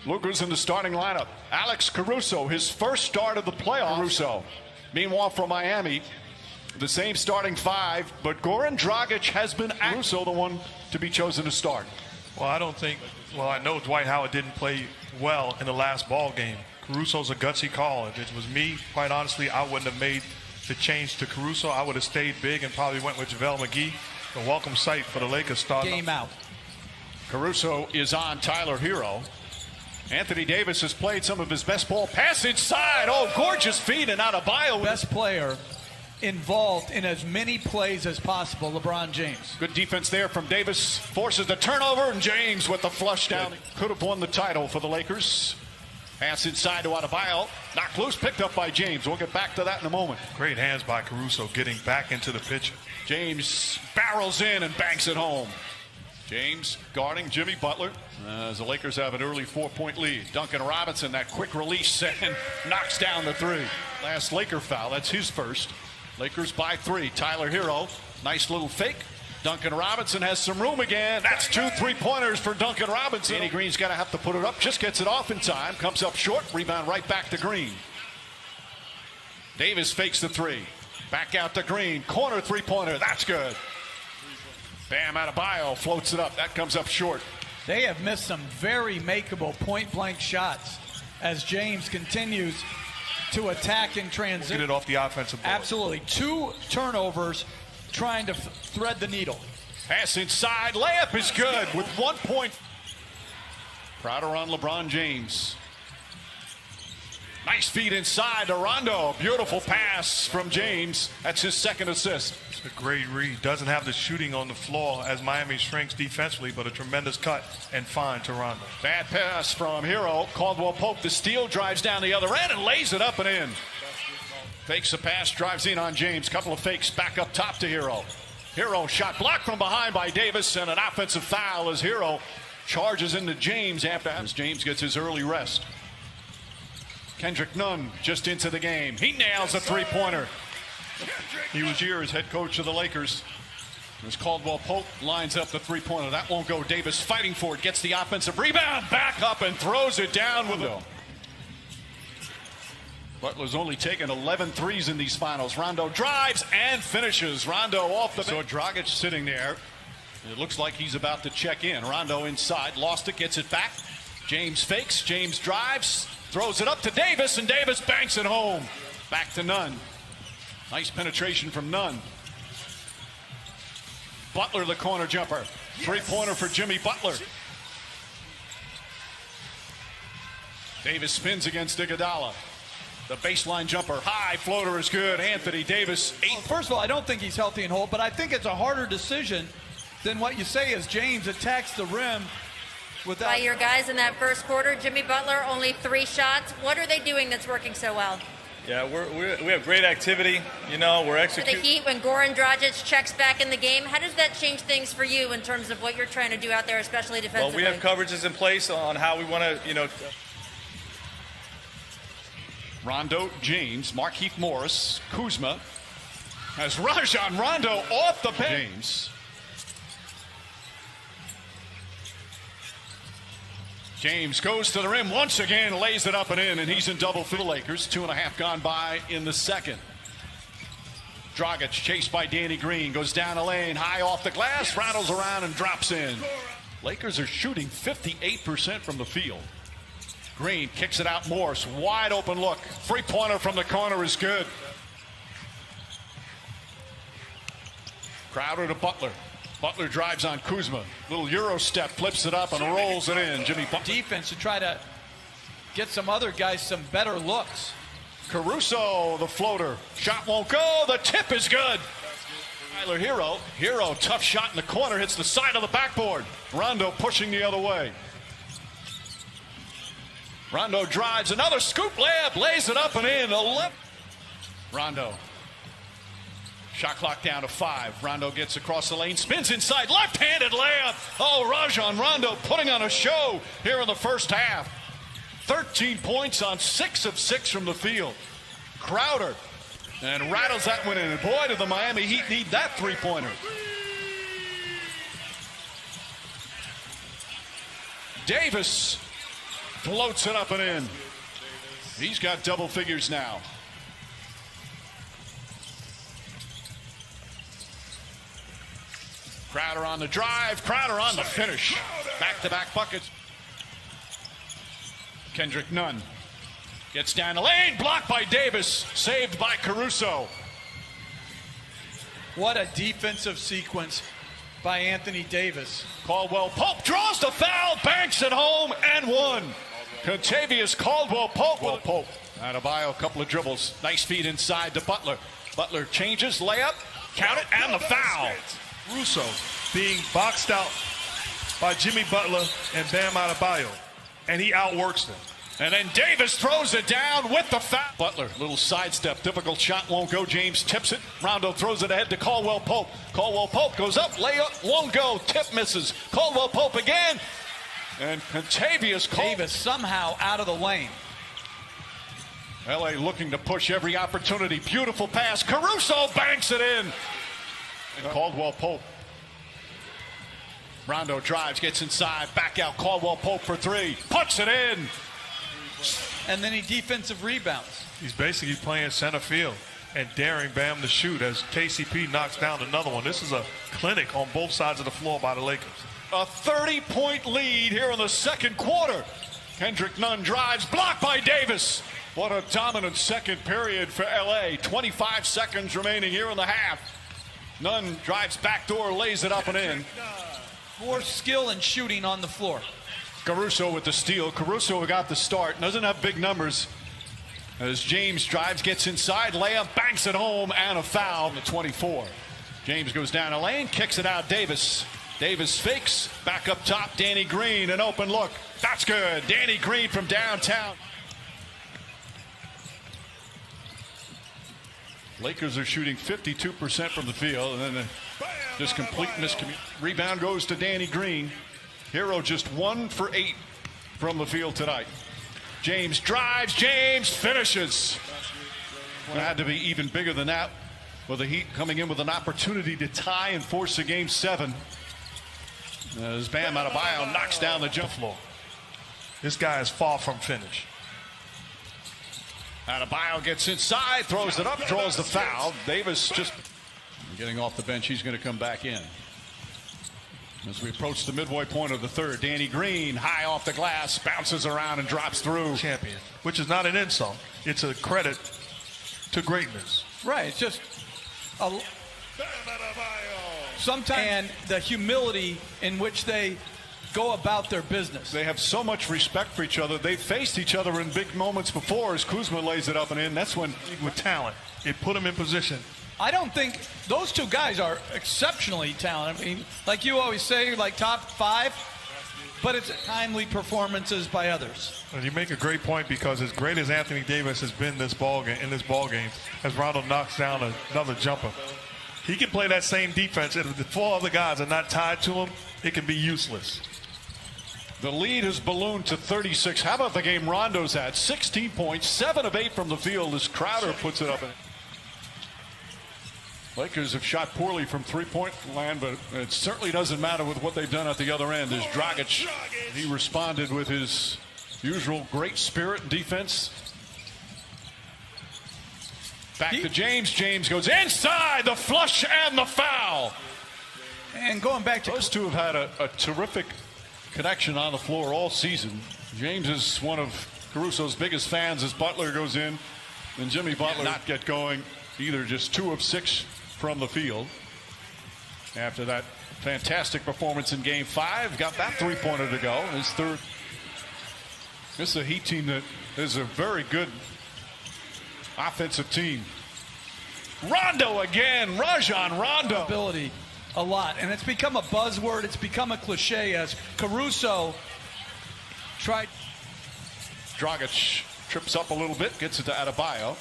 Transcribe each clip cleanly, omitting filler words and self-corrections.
Luka's in the starting lineup. Alex Caruso, his first start of the playoffs. Caruso. Meanwhile, for Miami, the same starting five, but Goran Dragic has been Caruso the one to be chosen to start. Well, I know Dwight Howard didn't play well in the last ball game. Caruso's a gutsy call. If it was me, quite honestly, I wouldn't have made the change to Caruso. I would have stayed big and probably went with JaVale McGee. A welcome sight for the Lakers starting. Game out. Caruso is on Tyler Hero. Anthony Davis has played some of his best ball. Pass inside. Oh, gorgeous feed and Adebayo. Best player involved in as many plays as possible, LeBron James. Good defense there from Davis. Forces the turnover, and James with the flush down. Could have won the title for the Lakers. Pass inside to Adebayo. Knocked loose, picked up by James. We'll get back to that in a moment. Great hands by Caruso getting back into the picture. James barrels in and banks it home. James guarding Jimmy Butler as the Lakers have an early 4-point lead. Duncan Robinson, that quick release and knocks down the three. Last Laker foul, that's his first. Lakers by 3. Tyler Hero, nice little fake. Duncan Robinson has some room again. That's 2 3-pointers for Duncan Robinson. Danny Green's going to have to put it up. Just gets it off in time. Comes up short. Rebound right back to Green. Davis fakes the 3. Back out to Green. Corner 3-pointer. That's good. Bam Adebayo floats it up. That comes up short. They have missed some very makeable point-blank shots as James continues to attack in transition. Get it off the offensive board. Absolutely. 2 turnovers trying to thread the needle. Pass inside. Layup is good with 1 point. Crowder on LeBron James. Nice feed inside to Rondo. Beautiful pass from James. That's his second assist. It's a great read. Doesn't have the shooting on the floor as Miami shrinks defensively, but a tremendous cut and find to Rondo. Bad pass from Hero. Caldwell Pope, the steal, drives down the other end and lays it up and in. Fakes the pass, drives in on James. Couple of fakes back up top to Hero. Hero shot blocked from behind by Davis, and an offensive foul as Hero charges into James after James gets his early rest. Kendrick Nunn just into the game. He nails a 3-pointer. He was here as head coach of the Lakers. As Caldwell Pope lines up the 3-pointer. That won't go. Davis fighting for it. Gets the offensive rebound. Back up and throws it down with it. Butler's only taken 11 threes in these finals. Rondo drives and finishes. Rondo off the bench. So Dragic sitting there. It looks like he's about to check in. Rondo inside. Lost it. Gets it back. James fakes. James drives. Throws it up to Davis, and Davis banks it home. Back to Nunn. Nice penetration from Nunn. Butler, the corner jumper. 3-pointer for Jimmy Butler. Davis spins against Iguodala. The baseline jumper, high floater is good. Anthony Davis, 8. Well, first of all, I don't think he's healthy and whole, but I think it's a harder decision than what you say as James attacks the rim. By your guys in that first quarter, Jimmy Butler, only 3 shots. What are they doing that's working so well? Yeah, we have great activity. You know, we're executing. For the Heat, when Goran Dragic checks back in the game, how does that change things for you in terms of what you're trying to do out there, especially defensively? Well, we have coverages in place on how we want to, you know. Rondo, James, Markieff Morris, Kuzma. As Rajon Rondo off the bench. James. James goes to the rim once again, lays it up and in, and he's in double for the Lakers. 2.5 gone by in the second. Dragic chased by Danny Green, goes down the lane, high off the glass, rattles around and drops in. Lakers are shooting 58% from the field. Green kicks it out, Morris, wide open look. 3-pointer from the corner is good. Crowder to Butler. Butler drives on Kuzma. Little Euro step, flips it up and rolls it in. Jimmy Butler. Defense to try to get some other guys some better looks. Caruso, the floater. Shot won't go. The tip is good. Tyler Hero. Hero, tough shot in the corner, hits the side of the backboard. Rondo pushing the other way. Rondo drives, another scoop layup, lays it up and in. 11. Rondo. Shot clock down to 5. Rondo gets across the lane, spins inside, left-handed layup. Oh, Rajon Rondo putting on a show here in the first half. 13 points on 6 of 6 from the field. Crowder, and rattles that one in. And boy, did the Miami Heat need that 3-pointer. Davis floats it up and in. He's got double figures now. Crowder on the drive, Crowder on the finish. Back-to-back buckets. Kendrick Nunn gets down the lane, blocked by Davis, saved by Caruso. What a defensive sequence by Anthony Davis. Caldwell Pope draws the foul, banks it home, and one. Contavious Caldwell Pope. Adebayo, a couple of dribbles. Nice feed inside to Butler. Butler changes, layup, count it, and the foul. Russo being boxed out by Jimmy Butler and Bam Adebayo, and he outworks them. And then Davis throws it down with the foul. Butler, little sidestep, difficult shot, won't go. James tips it. Rondo throws it ahead to Caldwell Pope. Caldwell Pope goes up, layup, won't go. Tip misses. Caldwell Pope again. And Contavious Davis somehow out of the lane. LA looking to push every opportunity. Beautiful pass. Caruso banks it in. And Caldwell Pope. Rondo drives, gets inside, back out. Caldwell Pope for three. Puts it in. And then he defensive rebounds. He's basically playing center field and daring Bam to shoot as KCP knocks down another one. This is a clinic on both sides of the floor by the Lakers. A 30-point lead here in the second quarter. Kendrick Nunn drives, blocked by Davis. What a dominant second period for LA. 25 seconds remaining here in the half. Nunn drives backdoor, lays it up and in. More skill and shooting on the floor. Caruso with the steal. Caruso got the start. Doesn't have big numbers. As James drives, gets inside, layup, banks it home, and a foul to 24. James goes down a lane, kicks it out. Davis fakes, back up top. Danny Green, an open look. That's good. Danny Green from downtown. Lakers are shooting 52% from the field, and then just complete miscommunication. Rebound goes to Danny Green. Hero just 1 for 8 from the field tonight. James drives, James finishes. It had to be even bigger than that, with the Heat coming in with an opportunity to tie and force a game 7. As Bam Adebayo knocks down the jump floor. This guy is far from finished. Adebayo gets inside, throws it up, draws the foul. Davis just getting off the bench. He's going to come back in. As we approach the midway point of the third, Danny Green, high off the glass, bounces around and drops through. Champion, which is not an insult. It's a credit to greatness. Right, it's just sometimes, and the humility in which they go about their business. They have so much respect for each other. They've faced each other in big moments before as Kuzma lays it up and in. That's when, with talent, it put him in position. I don't think those two guys are exceptionally talented. I mean, like you always say, like top 5, but it's timely performances by others. And you make a great point, because as great as Anthony Davis has been in this ball game, as Rondo knocks down another jumper, he can play that same defense. If the 4 other guys are not tied to him, it can be useless. The lead has ballooned to 36. How about the game Rondo's had? 16 points, 7 of 8 from the field as Crowder puts it up. Lakers have shot poorly from three-point land, but it certainly doesn't matter with what they've done at the other end. As Dragic, he responded with his usual great spirit and defense. Back to James. James goes inside, the flush and the foul. And going back to those two have had a terrific connection on the floor all season. James is one of Caruso's biggest fans as Butler goes in. And Jimmy Butler not get going either, just 2 of 6 from the field. After that fantastic performance in game 5, got that 3-pointer to go. His third. This is a Heat team that is a very good offensive team. Rondo again, Rajon Rondo. Ability a lot, and it's become a buzzword. It's become a cliche as Caruso tried. Dragic trips up a little bit, gets it to Adebayo.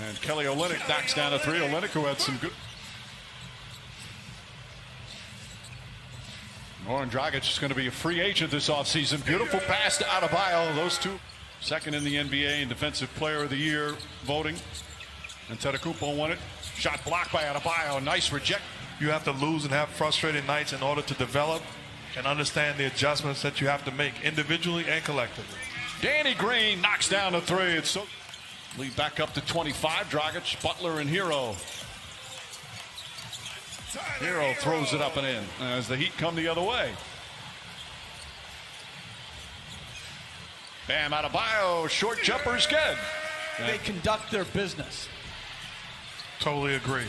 And Kelly Olynyk knocks down a 3. Olynyk, who had some good. Goran Dragic is going to be a free agent this offseason. Beautiful pass to Adebayo. Those two, second in the NBA in Defensive Player of the Year voting. And Antetokounmpo won it. Shot blocked by Adebayo. Nice reject. You have to lose and have frustrated nights in order to develop. and understand the adjustments that you have to make individually and collectively. Danny Green knocks down a three. It's so lead back up to 25. Dragic, Butler, and Hero. Hero throws it up and in as the Heat come the other way. Bam Adebayo, short jumper's good. They conduct their business. Totally agree.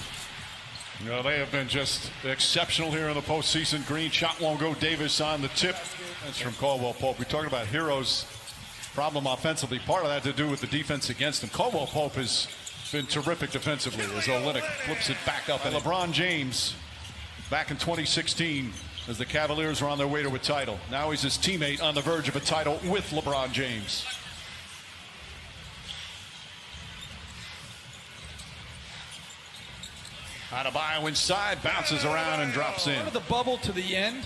You know, they have been just exceptional here in the postseason. Green shot won't go. Davis on the tip. That's from Caldwell Pope. We talked about Hero's problem offensively. Part of that to do with the defense against him. Caldwell Pope has been terrific defensively as Olynyk flips it back up. And LeBron James back in 2016 as the Cavaliers are on their way to a title. Now he's his teammate on the verge of a title with LeBron James. Adebayo inside, bounces around and drops in. Out of the bubble to the end,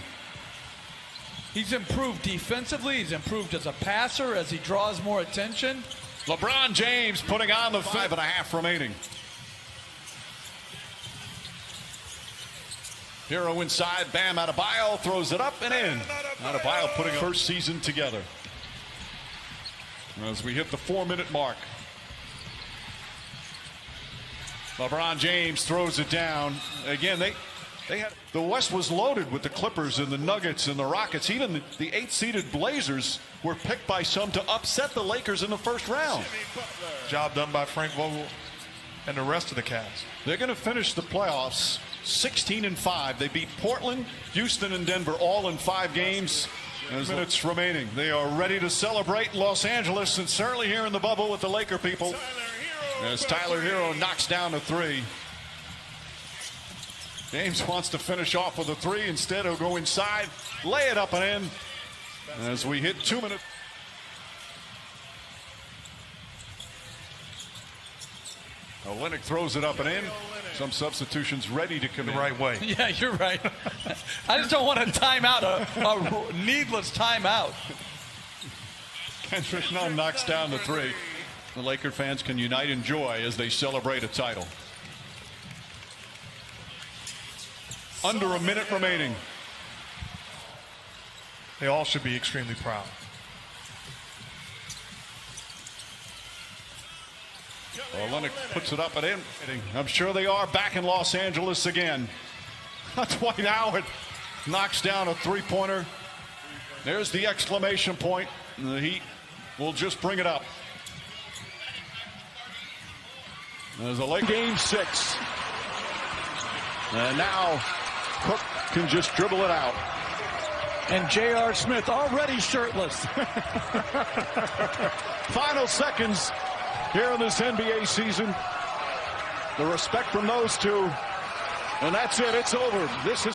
he's improved defensively. He's improved as a passer as he draws more attention. LeBron James putting on the 5.5 remaining. Hero inside, Bam Adebayo throws it up and in. Adebayo putting a first season together. As we hit the 4-minute mark. LeBron James throws it down. Again, they had the West was loaded with the Clippers and the Nuggets and the Rockets. Even the 8-seeded Blazers were picked by some to upset the Lakers in the first round. Job done by Frank Vogel and the rest of the Cavs. They're going to finish the playoffs 16-5. They beat Portland, Houston, and Denver all in 5 games. There's minutes remaining. They are ready to celebrate in Los Angeles and certainly here in the bubble with the Laker people. As Tyler Hero knocks down a 3. James wants to finish off with a 3. Instead, he'll go inside, lay it up and in. As we hit 2 minutes. Olynyk throws it up and in. Some substitutions ready to come in. The right way. Yeah, you're right. I just don't want a timeout, a needless timeout. Kendrick Nunn knocks down the 3. The Laker fans can unite in joy as they celebrate a title. Under a minute remaining. They all should be extremely proud. Olynyk puts it up and in. I'm sure they are back in Los Angeles again. Dwight Howard knocks down a 3-pointer. There's the exclamation point. And the Heat will just bring it up. There's a late game 6. And now Cook can just dribble it out. And J.R. Smith already shirtless. Final seconds here in this NBA season. The respect from those two. And that's it. It's over. This is